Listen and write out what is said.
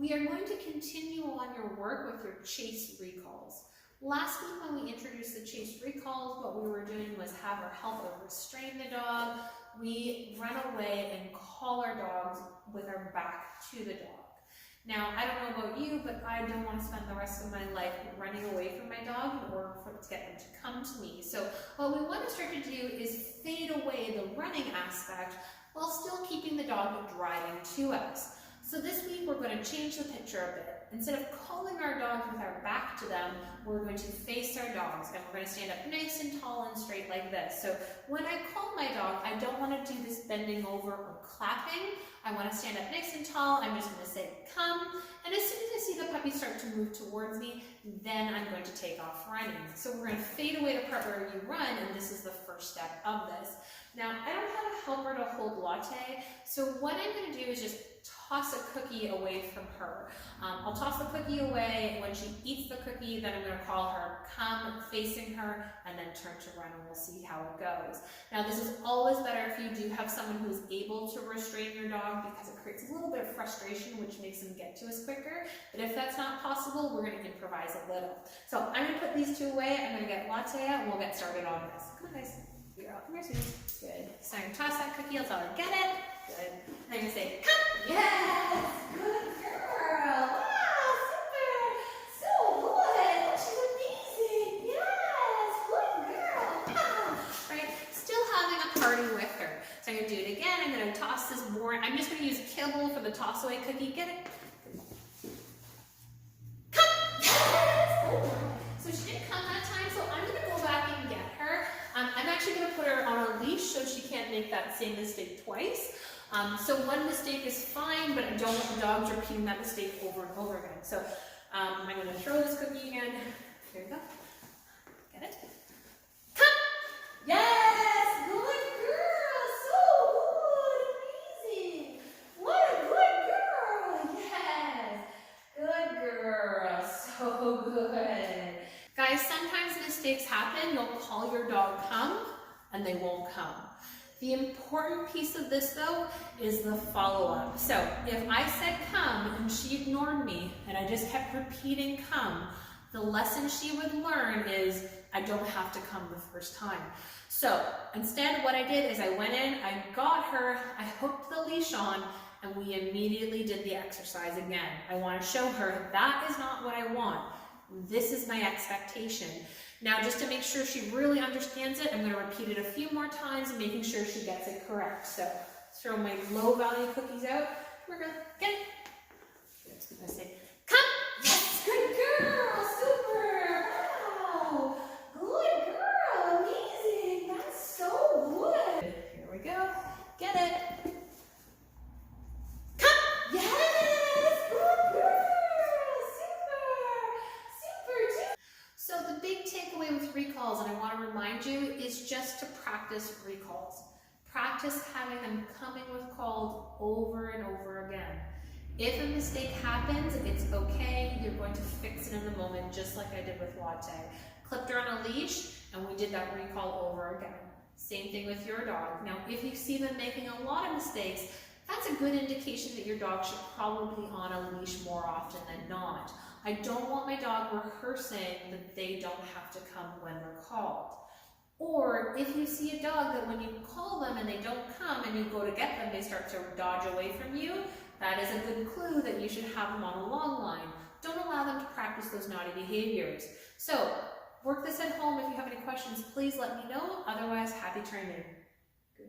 We are going to continue on your work with your chase recalls. Last week when we introduced the chase recalls, what we were doing was have her help or restrain the dog. We run away and call our dogs with our back to the dog. Now, I don't know about you, but I don't want to spend the rest of my life running away from my dog in order to get them to come to me. So what we want to start to do is fade away the running aspect while still keeping the dog driving to us. So this week we're going to change the picture a bit. Instead of calling our dogs with our back to them, we're going to face our dogs and we're going to stand up nice and tall and straight like this. So when I call my dog, I don't want to do this bending over or clapping. I want to stand up nice and tall. I'm just going to say come, and as soon as I see the puppy start to move towards me, then I'm going to take off running. So we're going to fade away the part where you run, and this is the first step of this. Now, I don't have a helper to hold Latte, so what I'm going to do is just toss a cookie away from her. I'll toss the cookie away. When she eats the cookie, then I'm going to call her, come, facing her, and then turn to run, and we'll see how it goes. Now, this is always better if you do have someone who's able to restrain your dog, because it creates a little bit of frustration, which makes them get to us quicker. But if that's not possible, we're going to improvise a little. So I'm going to put these two away. I'm going to get Latte out, and we'll get started on this. Come on, guys. You're out. Come here, sweetie. Good. So I'm going to toss that cookie. I'll tell her, get it. Good. And I'm going to say, come. Yes. Good girl. Wow, super. So good. She's amazing. Yes. Good girl. Wow. Right. Still having a party with her. So I'm going to do it again. I'm going to toss this more. I'm just going to use kibble for the toss away cookie. Get it. Come. Yes. So she didn't come that time. So I'm going to go back and get her. I'm actually going to put her on a leash so she can't make that same mistake twice. So one mistake is fine, but I don't want the dogs repeating that mistake over and over again. So I'm going to throw this cookie again. Here you go. Get it? Come! Yes! Good girl! So good! Amazing! What a good girl! Yes! Good girl! So good! Guys, sometimes mistakes happen. You'll call your dog come, and they won't come. The important piece of this, though, is the follow-up. So if I said come and she ignored me and I just kept repeating come, the lesson she would learn is I don't have to come the first time. So instead, what I did is I went in, I got her, I hooked the leash on, and we immediately did the exercise again. I want to show her that is not what I want. This is my expectation. Now, just to make sure she really understands it, I'm going to repeat it a few more times, making sure she gets it correct. So, throw my low value cookies out. We're going to get it. I'm going to say, come. Yes, good girl. Super. Wow. Good girl. Amazing. That's so good. Here we go. Get it. Come. Yes. Good girl. So the big takeaway with recalls, and I want to remind you, is just to practice recalls. Practice having them coming with calls over and over again. If a mistake happens, it's okay. You're going to fix it in the moment, just like I did with Latte. Clipped her on a leash, and we did that recall over again. Same thing with your dog. Now, if you see them making a lot of mistakes, that's a good indication that your dog should probably be on a leash more often than not. I don't want my dog rehearsing that they don't have to come when they're called. Or if you see a dog that when you call them and they don't come and you go to get them, they start to dodge away from you, that is a good clue that you should have them on a long line. Don't allow them to practice those naughty behaviors. So work this at home. If you have any questions, please let me know. Otherwise, happy training.